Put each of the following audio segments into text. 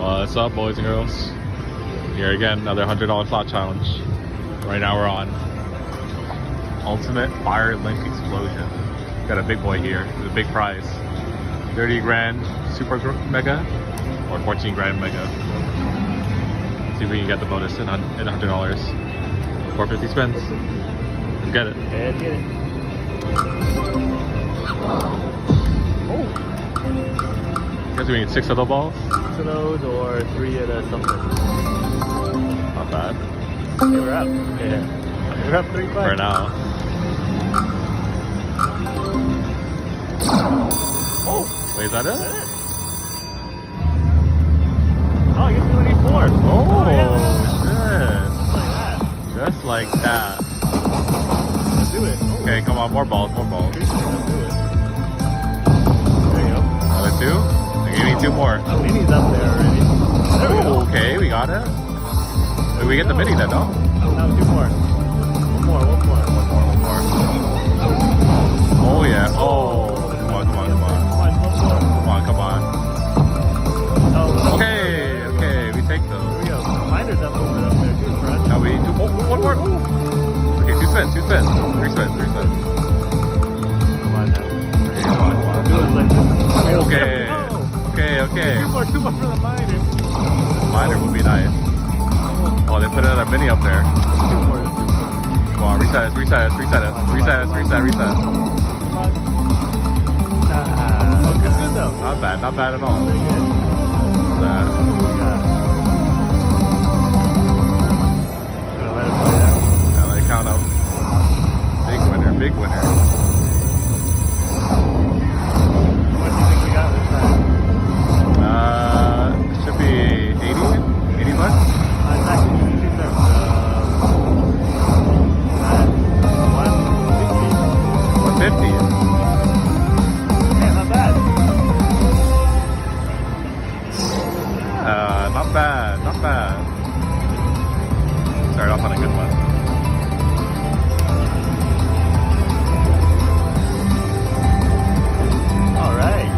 What's up, boys and girls? Here again, another $100 slot challenge. Right now we're on Ultimate Fire Link Explosion. Got a big boy here, the big prize. 30 grand Super Mega or 14 grand Mega. See if we can get the bonus in $100. 450 spins. Let's get it. Let's get it. Oh! Guess we need 6 of the balls. 6 of those or 3 of the something. Not bad. Okay, we're up. Yeah. We're up 3 bucks. For now. Oh! Wait, is that it? Oh, I guess we only need 4. Oh, yeah. shit. Just like that. Let's do it. Oh. Okay, come on, more balls, more balls. Let's do it. There you go. Another 2? You need 2 more. The mini's up there already. There we go. Okay, we got it. Wait, we get the mini then, no? No, 2 more. One more. One more. Oh yeah. Oh, come on. Come on. Oh, Okay, we take Here those. we go. Minder's up there too, Fred. Now we do one more. Okay, 2 spins. 3 spins. Come on now. Come on. Do it like this. Okay. 2 more for the miner. Miner would be nice. Oh, they put another mini up there. 2 more. Come on, reset us. Come on. Okay, good though. Not bad at all. Pretty good. That. Gonna let it play out. Now they count up. Big winner. What do you think we got this time? Should be 80 bucks. It's actually 2 cents. 150. Yeah, not bad. Not bad. Start off on a good one. All right.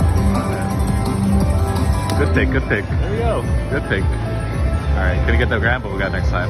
Good pick. There we go. Good pick. All right, gonna get the grand, but we got next time.